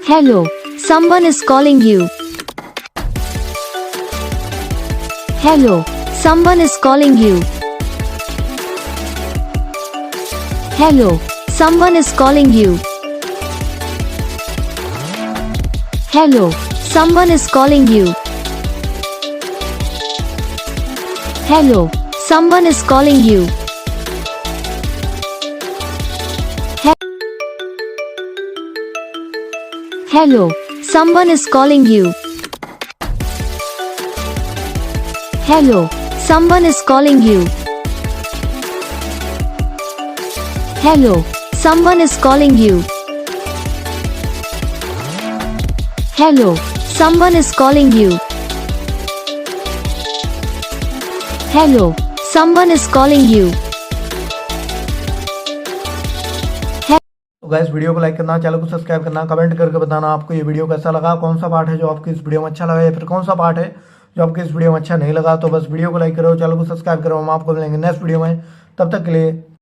Hello, someone is calling you. Hello, someone is calling you. Hello, someone is calling you. Hello, someone is calling you. Hello, someone is calling you. Hello, someone is calling you. Hello, someone is calling you. Hello, someone is calling you. Hello, someone is calling you. Hello, someone is calling you. तो guys video को like करना, channel को subscribe करना, comment करके बताना आपको ये video कैसा लगा, कौन सा पार्ट है जो आपको इस वीडियो में अच्छा लगा या फिर कौन सा पार्ट है जो आपको इस वीडियो में अच्छा नहीं लगा। तो बस वीडियो को लाइक करो, चैनल को सब्सक्राइब करो। हम आपको मिलेंगे नेक्स्ट वीडियो में, तब तक के लिए